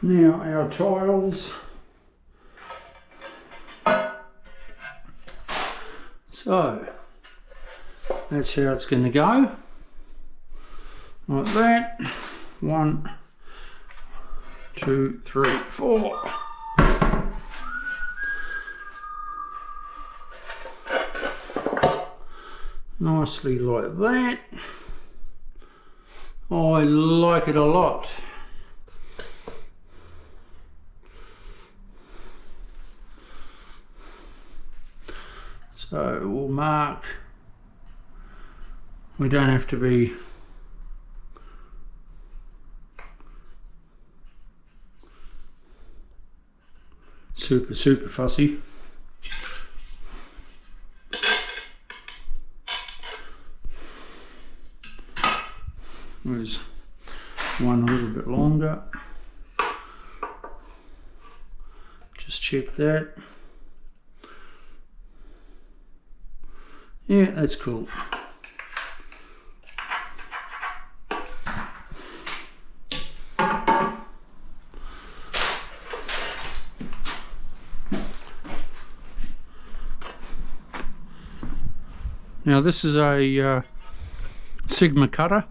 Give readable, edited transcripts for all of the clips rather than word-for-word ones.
Now our tiles. So that's how it's going to go. Like that. 1, 2, 3, 4. Nicely like that. I like it a lot. So we'll mark. We don't have to be super fussy. There's one a little bit longer. Just check that. Yeah, that's cool. Now this is a Sigma cutter.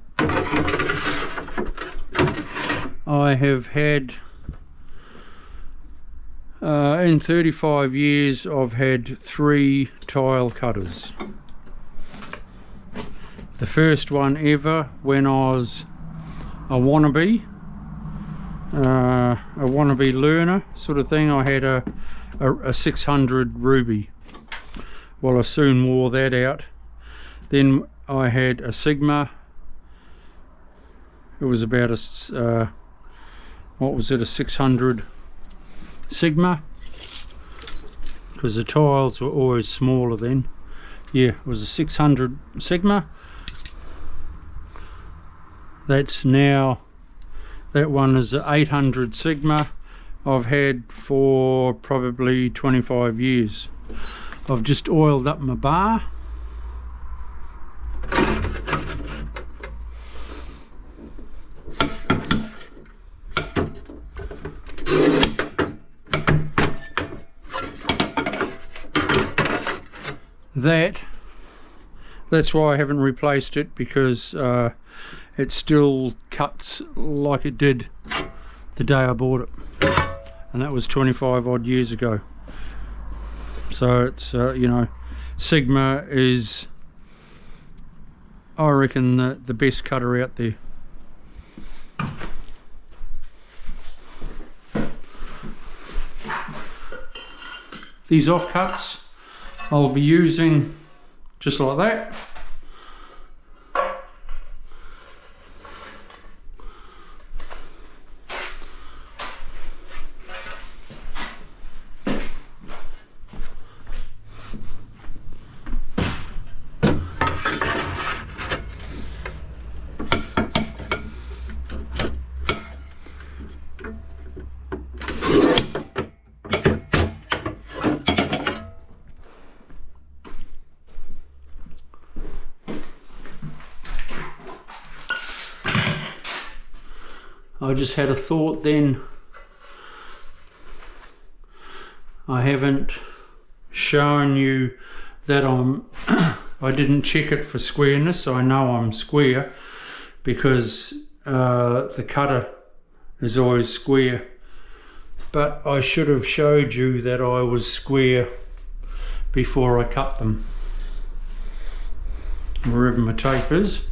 I have had, in 35 years, I've had 3 tile cutters. The first one ever when I was a wannabe learner sort of thing, I had a 600 Ruby. Well, I soon wore that out. Then I had a Sigma. It was about a what was it, a 600 Sigma, because the tiles were always smaller then. Yeah, it was a 600 Sigma. That's now, that one is an 800 Sigma. I've had for probably 25 years. I've just oiled up my bar. That's why I haven't replaced it, because it still cuts like it did the day I bought it, and that was 25 odd years ago. So it's you know, Sigma is, I reckon, the best cutter out there. These offcuts I'll be using just like that. I just had a thought then. I haven't shown you that I didn't check it for squareness. I know I'm square because the cutter is always square, but I should have showed you that I was square before I cut them, wherever my tape is.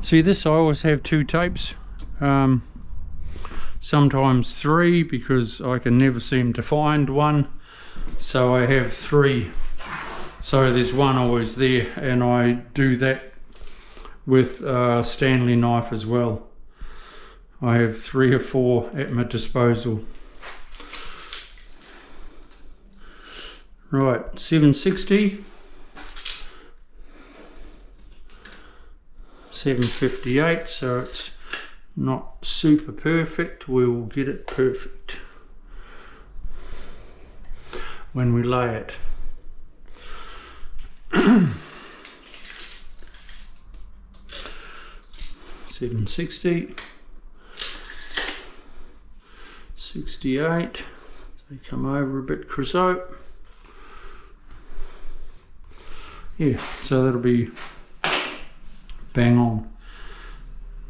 See this, I always have 2 tapes, sometimes 3, because I can never seem to find one, so I have 3. So there's one always there, and I do that with Stanley knife as well. I have 3 or 4 at my disposal. Right, 760. 758, so it's not super perfect. We'll get it perfect when we lay it. 760, 68, they come over a bit, Crusoe. Yeah, so that'll be bang on.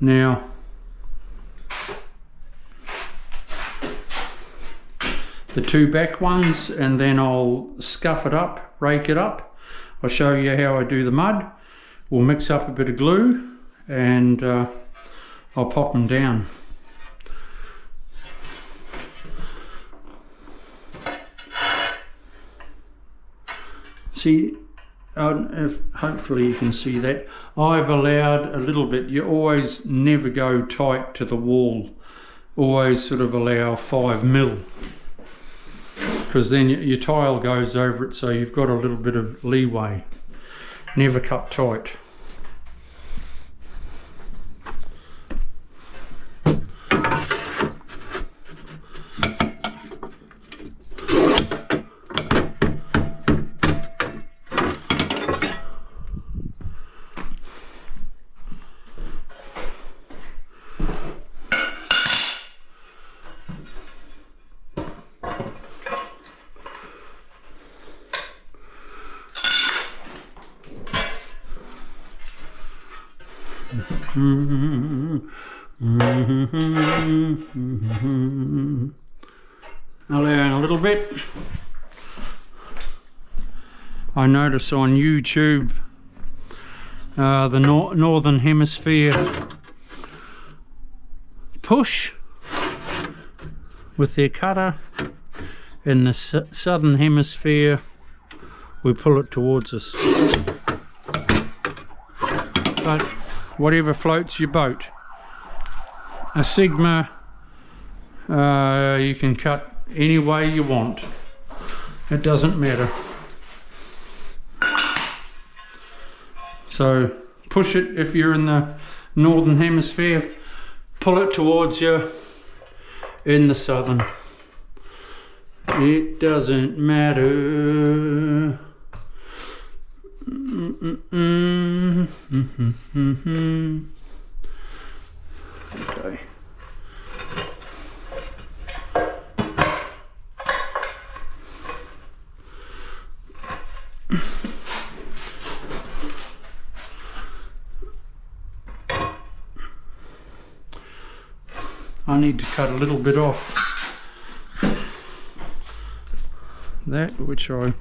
Now, the two back ones, and then I'll scuff it up, rake it up. I'll show you how I do the mud. We'll mix up a bit of glue and I'll pop them down. See, hopefully you can see that. I've allowed a little bit. You always never go tight to the wall. Always sort of allow 5mm. Because then your tile goes over it, so you've got a little bit of leeway. Never cut tight. Allowing a little bit. I notice on YouTube the northern hemisphere push with their cutter, in the southern hemisphere we pull it towards us. But whatever floats your boat. A Sigma you can cut any way you want. It doesn't matter. So push it if you're in the northern hemisphere, pull it towards you in the southern. It doesn't matter. Okay. I need to cut a little bit off that, which I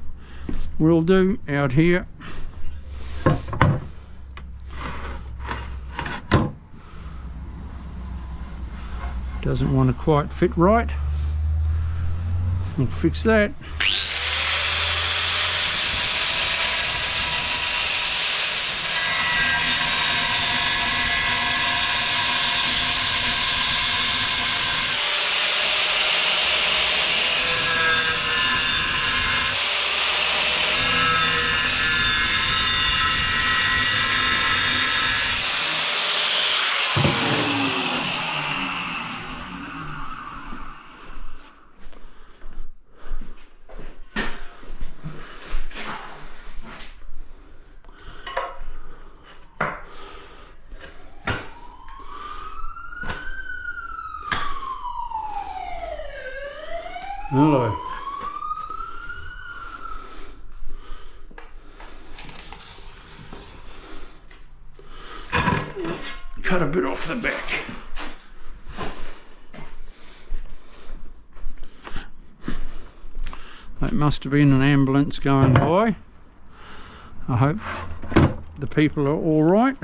will do out here. Doesn't want to quite fit right. We'll fix that. Hello. Cut a bit off the back. That must have been an ambulance going by. I hope the people are all right.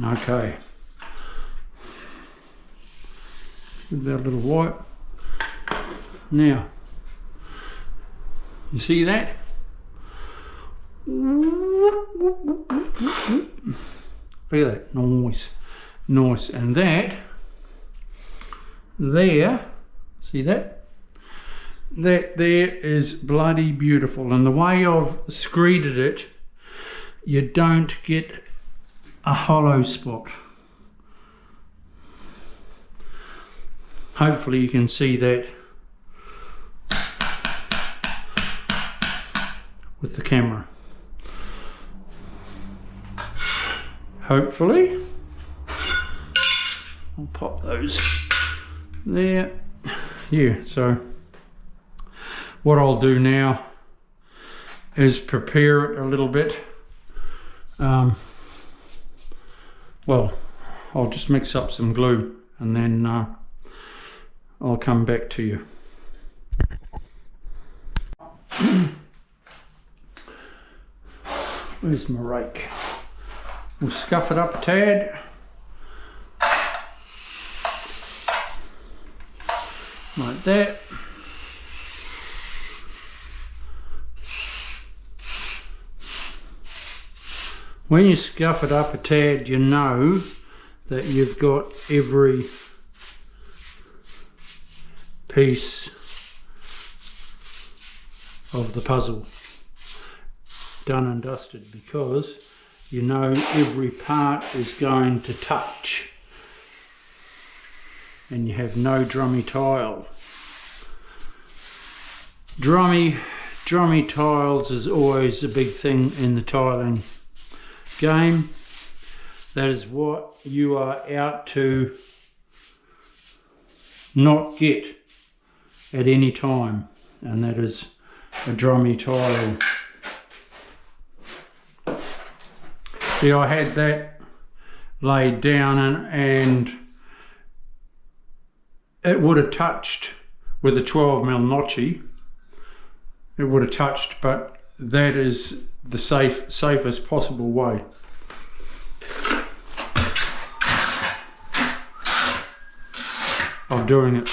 Okay. with that little wipe. Now, you see that? Look at that, nice, nice. And that, there, see that? That there is bloody beautiful. And the way I've screeded it, you don't get a hollow spot. Hopefully you can see that with the camera. Hopefully. I'll pop those there. Yeah, so what I'll do now is prepare it a little bit. Well, I'll just mix up some glue and then I'll come back to you. Where's my rake? We'll scuff it up a tad. Like that. When you scuff it up a tad, you know that you've got every piece of the puzzle done and dusted, because you know every part is going to touch and you have no drummy tile. Drummy tiles is always a big thing in the tiling game. That is what you are out to not get at any time, and that is a drummy tile. See, I had that laid down and it would have touched with a 12mm notchy. It would have touched, but that is the safest possible way. Of doing it.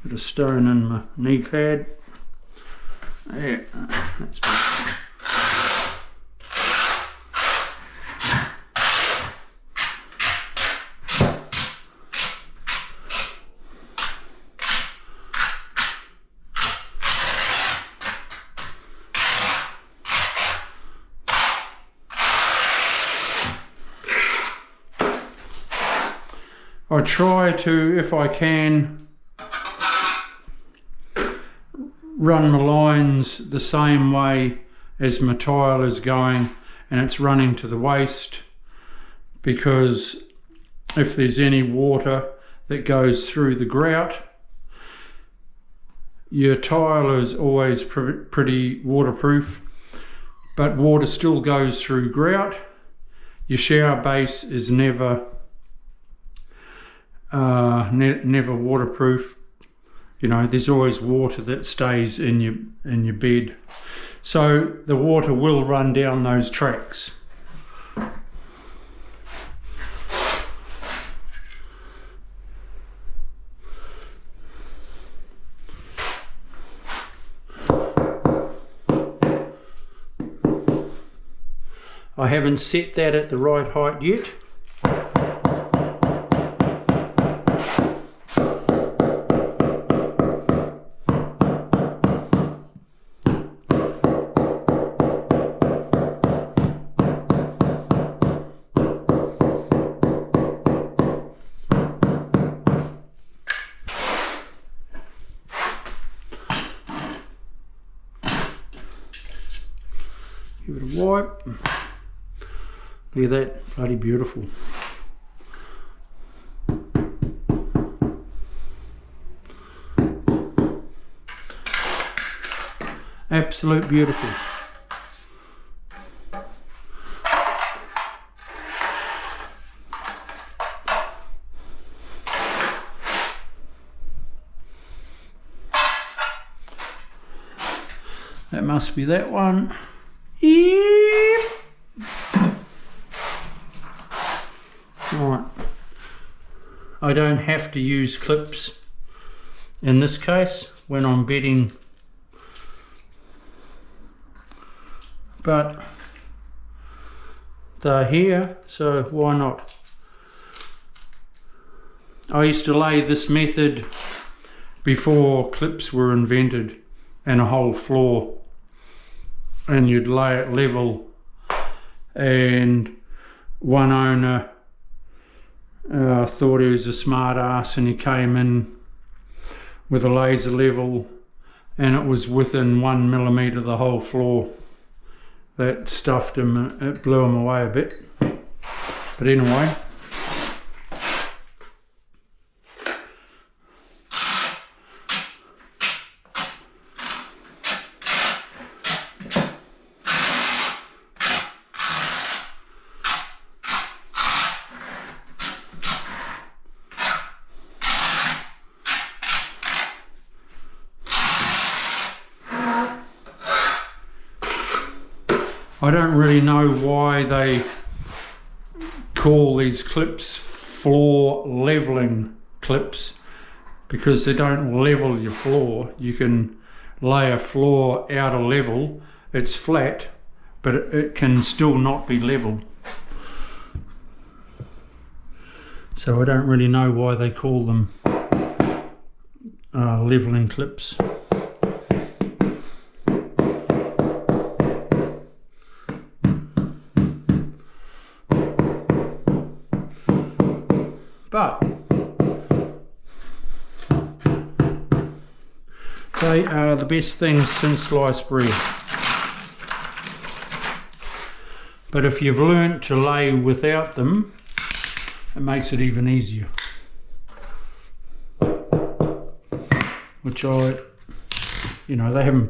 Bit of stone in my knee pad. There, that's better. I try to, if I can, run my lines the same way as my tile is going, and it's running to the waste, because if there's any water that goes through the grout, your tile is always pretty waterproof, but water still goes through grout. Your shower base is never waterproof. You know, there's always water that stays in your bed, so the water will run down those tracks. I haven't set that at the right height yet. Give it a wipe. Look at that, bloody beautiful. Absolute beautiful. That must be that one. Yeah. I don't have to use clips in this case when I'm bedding, but they're here, so why not? I used to lay this method before clips were invented, and a whole floor, and you'd lay it level, and one owner thought he was a smart ass, and he came in with a laser level and it was within 1 millimetre of the whole floor. That stuffed him, it blew him away a bit, but anyway. I don't really know why they call these clips floor leveling clips, because they don't level your floor. You can lay a floor out of level, it's flat, but it can still not be level. So I don't really know why they call them leveling clips. But they are the best things since sliced bread. But if you've learnt to lay without them, it makes it even easier. Which they haven't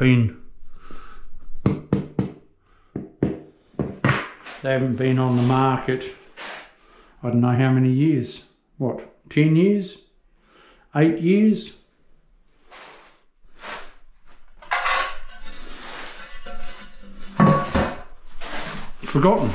been on the market, I don't know how many years. What, 10 years? 8 years? Forgotten.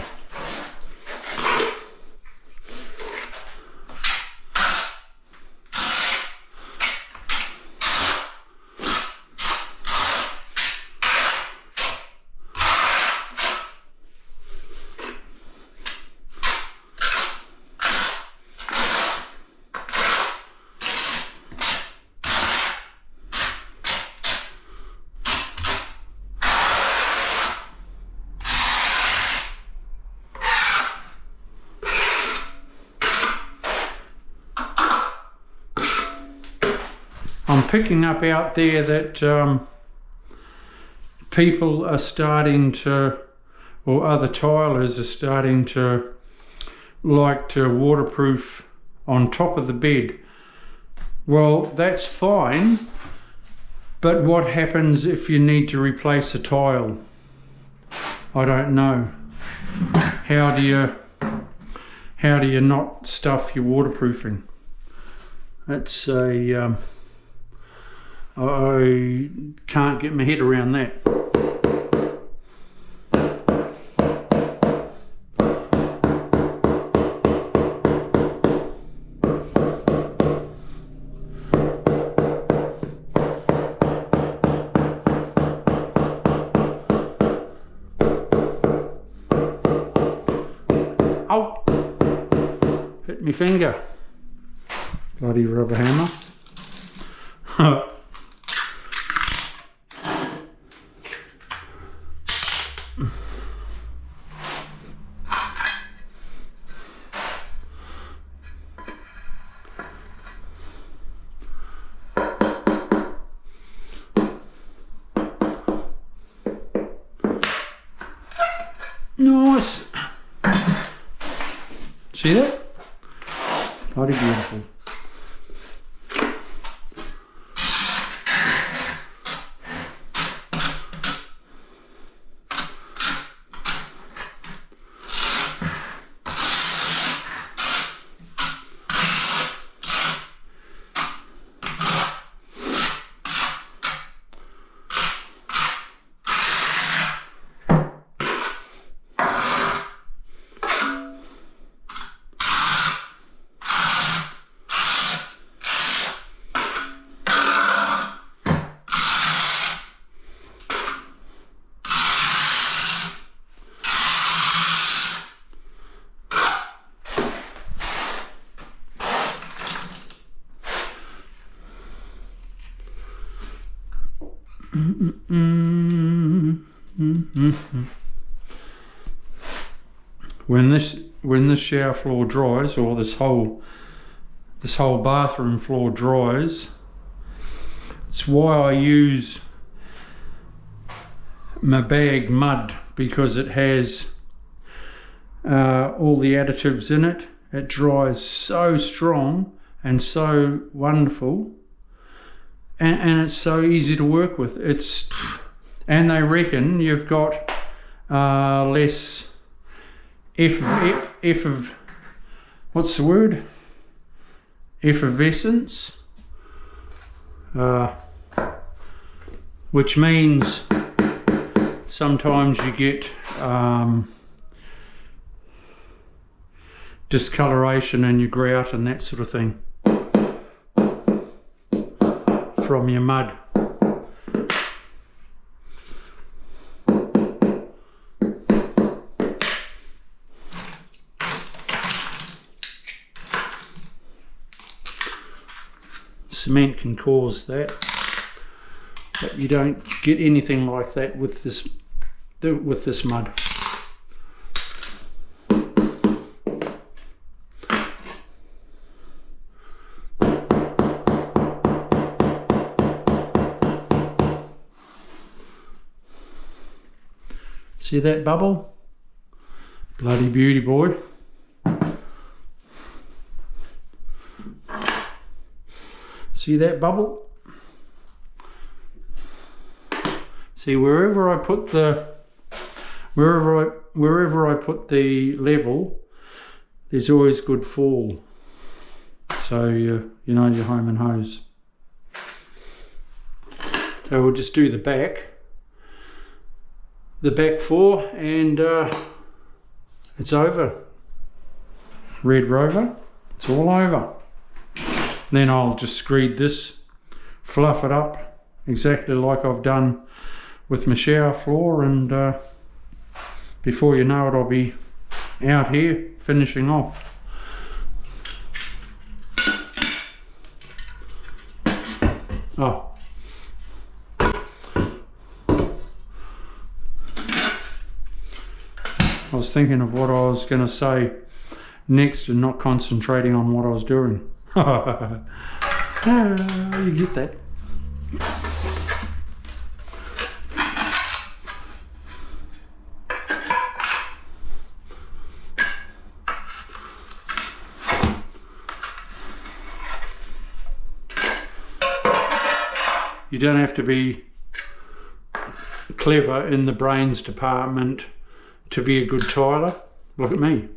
I'm picking up out there that people are starting to, or other tilers are starting to like to waterproof on top of the bed. Well, that's fine, but what happens if you need to replace a tile? I don't know. How do you not stuff your waterproofing? That's a I can't get my head around that. Ow! Hit me finger. Bloody rubber hammer. Nice. See that? Bloody beautiful. When this shower floor dries, or this whole bathroom floor dries, it's why I use my bag mud, because it has all the additives in it. It dries so strong and so wonderful, and it's so easy to work with. And they reckon you've got less what's the word? Effervescence, which means sometimes you get discoloration in your grout and that sort of thing from your mud. Cement can cause that, but you don't get anything like that with this mud. See that bubble? Bloody beauty, boy. See that bubble? See, wherever I put the level, there's always good fall. So you know your home and hose. So we'll just do the back four, and it's over. Red Rover, it's all over. Then I'll just screed this, fluff it up exactly like I've done with my shower floor, and before you know it, I'll be out here finishing off. Oh. I was thinking of what I was going to say next and not concentrating on what I was doing. You get that. You don't have to be clever in the brains department to be a good tiler. Look at me.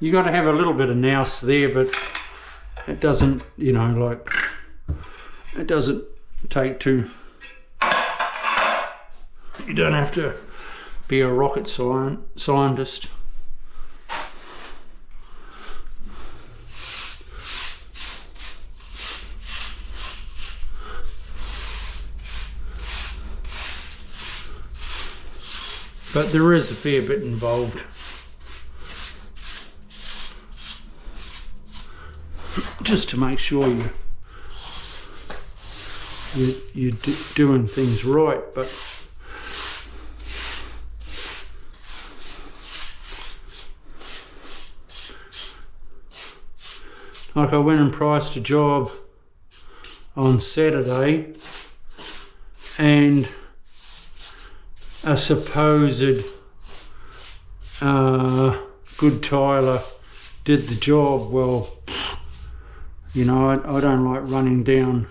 You got to have a little bit of nous there, but it doesn't, you know, like, it doesn't take too. You don't have to be a rocket scientist. But there is a fair bit involved. Just to make sure you're doing things right, but like I went and priced a job on Saturday, and a supposed good tiler did the job. Well, you know, I don't like running down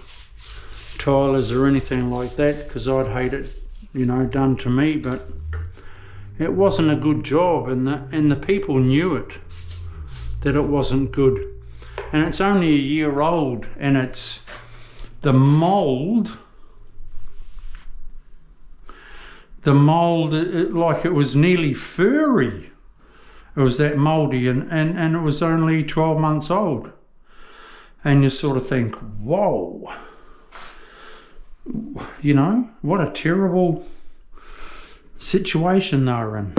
tilers or anything like that, because I'd hate it, you know, done to me. But it wasn't a good job, and the people knew it, that it wasn't good. And it's only a year old, and it's the mould, like it was nearly furry. It was that mouldy, and it was only 12 months old. And you sort of think, whoa, you know, what a terrible situation they were in.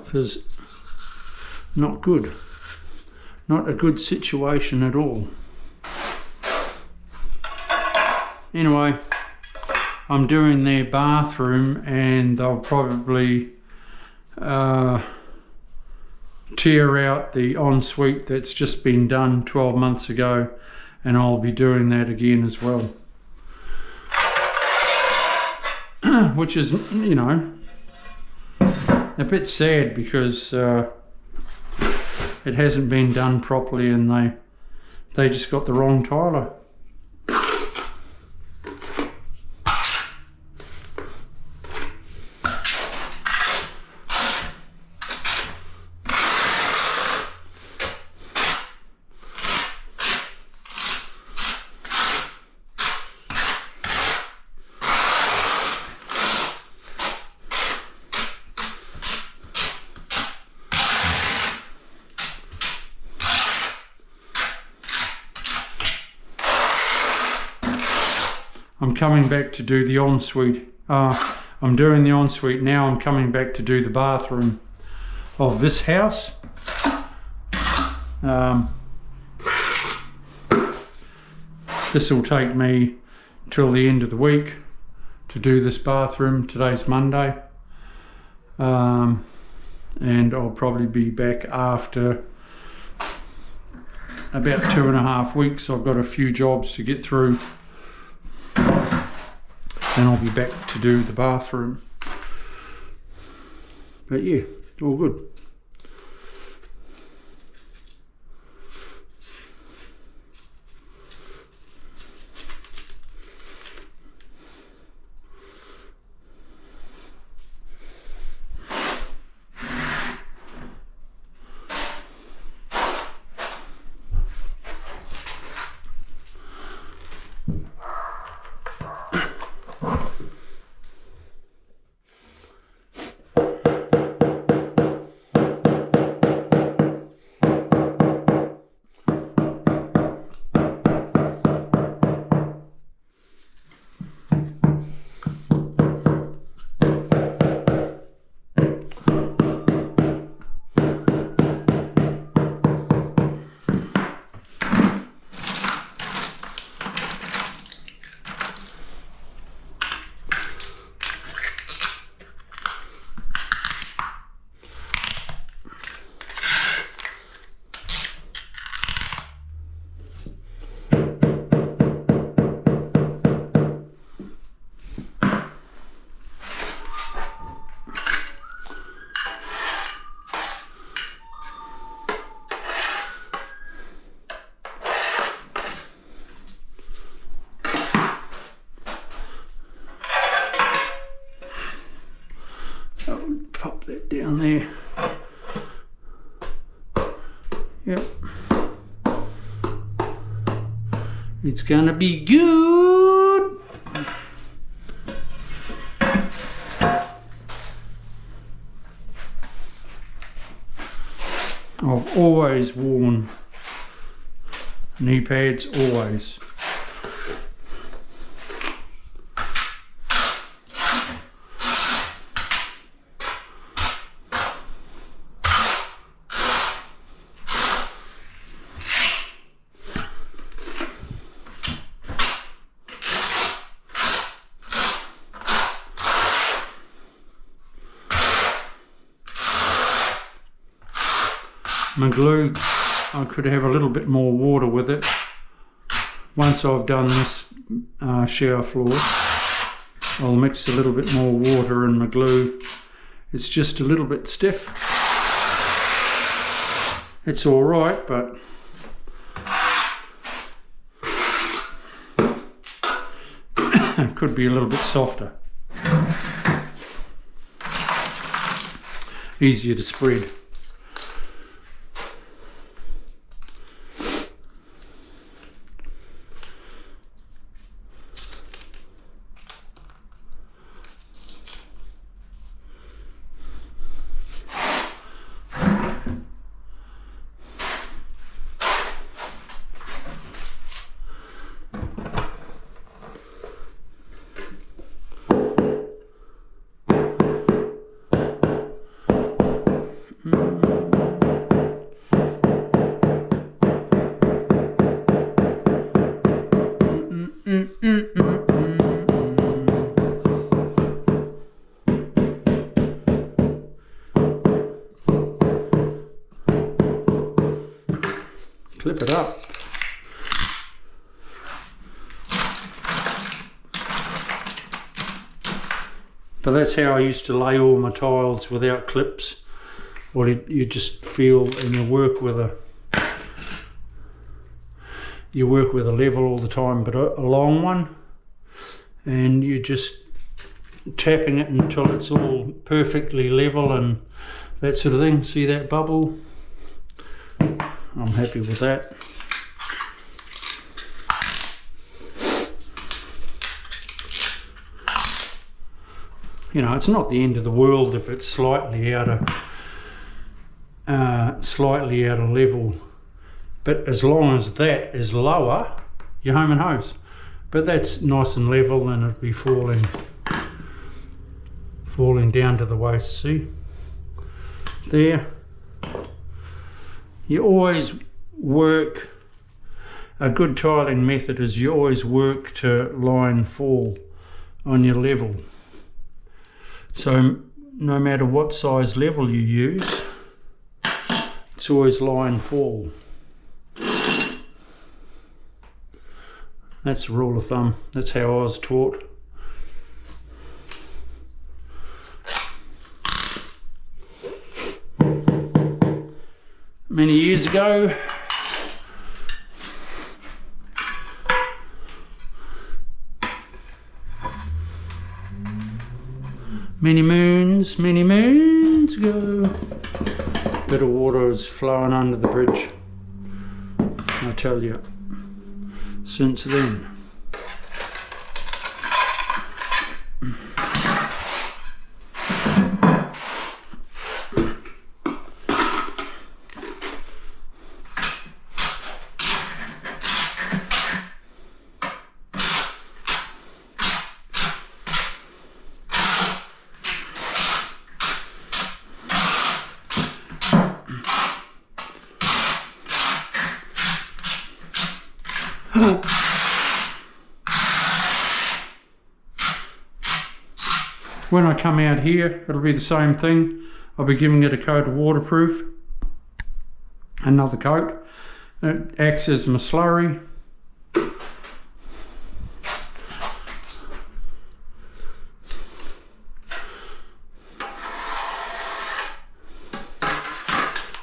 because not good. Not a good situation at all. Anyway, I'm doing their bathroom, and they'll probably tear out the ensuite that's just been done 12 months ago, and I'll be doing that again as well. Which is, you know, a bit sad because it hasn't been done properly, and they just got the wrong tiler. I'm coming back to do the ensuite. I'm doing the ensuite now. I'm coming back to do the bathroom of this house. This will take me till the end of the week to do this bathroom. Today's Monday. And I'll probably be back after about 2.5 weeks. I've got a few jobs to get through. Then I'll be back to do the bathroom. But yeah, it's all good. Pop that down there. Yep. It's gonna be good. I've always worn knee pads, always. My glue, I could have a little bit more water with it. Once I've done this shower floor, I'll mix a little bit more water in my glue. It's just a little bit stiff. It's all right, but it could be a little bit softer. Easier to spread. clip it up. But that's how I used to lay all my tiles without clips. Well, you just feel, and you work with a level all the time, but a long one, and you just tapping it until it's all perfectly level and that sort of thing. See that bubble? I'm happy with that. You know, it's not the end of the world if it's slightly out of level, but as long as that is lower, you're home and hose. But that's nice and level, and it'll be falling down to the waist. See there? You always work, a good tiling method is you always work to line fall on your level. So no matter what size level you use, it's always line fall. That's the rule of thumb. That's how I was taught. Many years ago. Many moons ago. Bit of water is flowing under the bridge, I tell you, since then. When I come out here, it'll be the same thing. I'll be giving it a coat of waterproof, another coat. It acts as my slurry.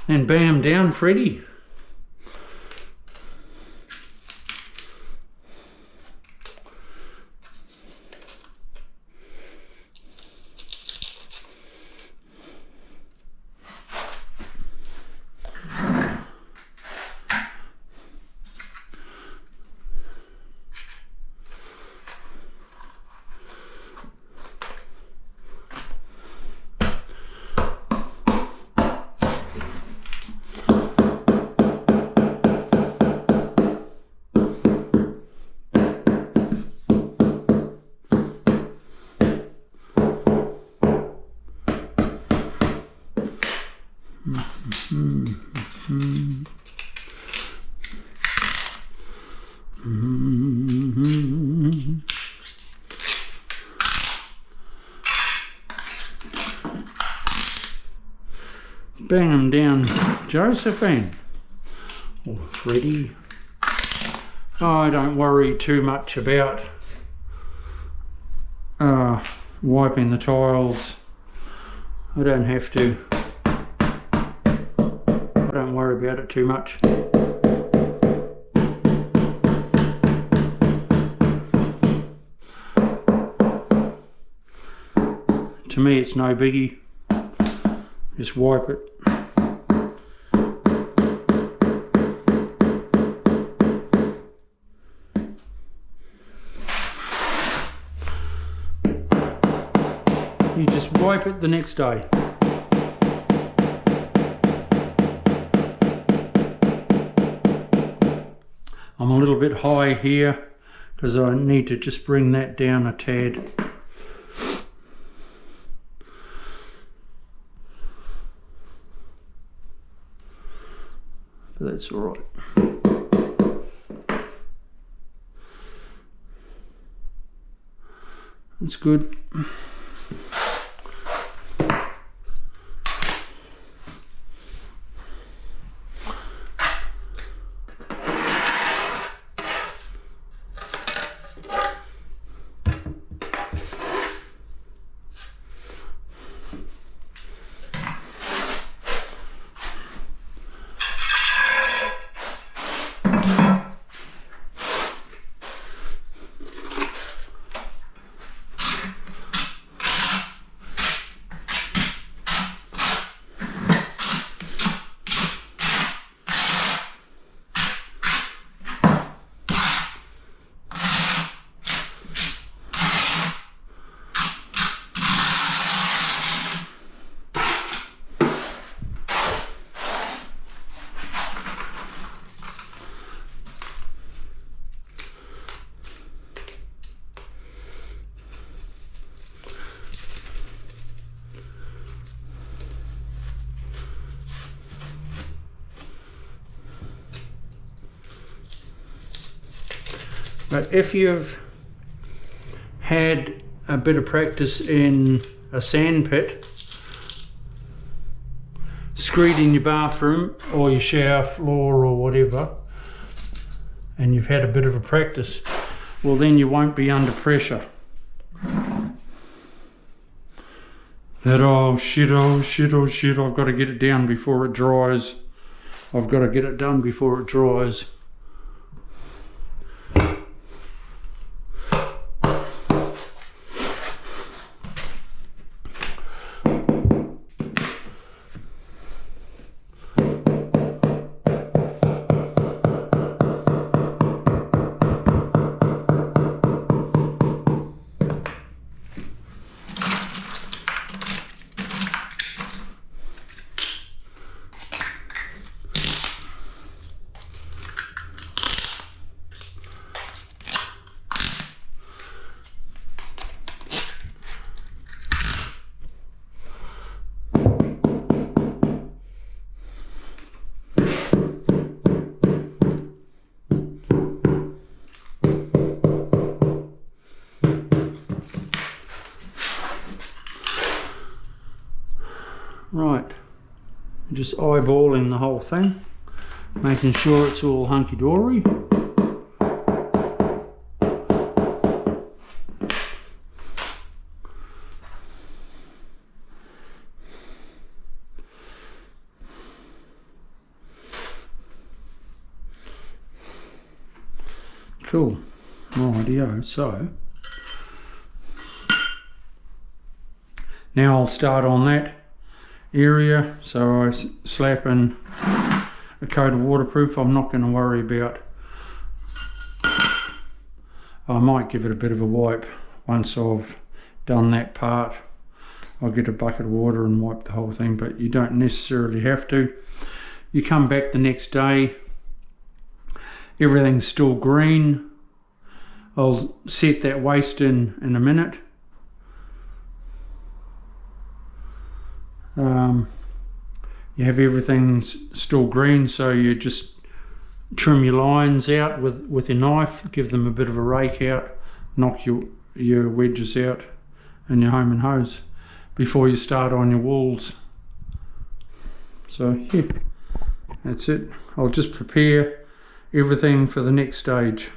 And bam, down Freddy. Bang them down, Josephine or Freddie. I don't worry too much about wiping the tiles. I don't have to. I don't worry about it too much. To me, it's no biggie. Just wipe it. You just wipe it the next day. I'm a little bit high here because I need to just bring that down a tad. But that's all right. That's good. But if you've had a bit of practice in a sand pit, screeding your bathroom or your shower floor or whatever, and you've had a bit of a practice, well then you won't be under pressure. That oh shit, I've got to get it down before it dries. I've got to get it done before it dries. Right, just eyeballing the whole thing, making sure it's all hunky-dory. Cool, rightio. So now I'll start on that area. So I slap in a coat of waterproof. I'm not going to worry about, I might give it a bit of a wipe once I've done that part. I'll get a bucket of water and wipe the whole thing, but you don't necessarily have to. You come back the next day, everything's still green. I'll set that waste in a minute. You have everything still green, so you just trim your lines out with your knife, give them a bit of a rake out, knock your wedges out and your home and hose before you start on your walls. So yeah, that's it. I'll just prepare everything for the next stage.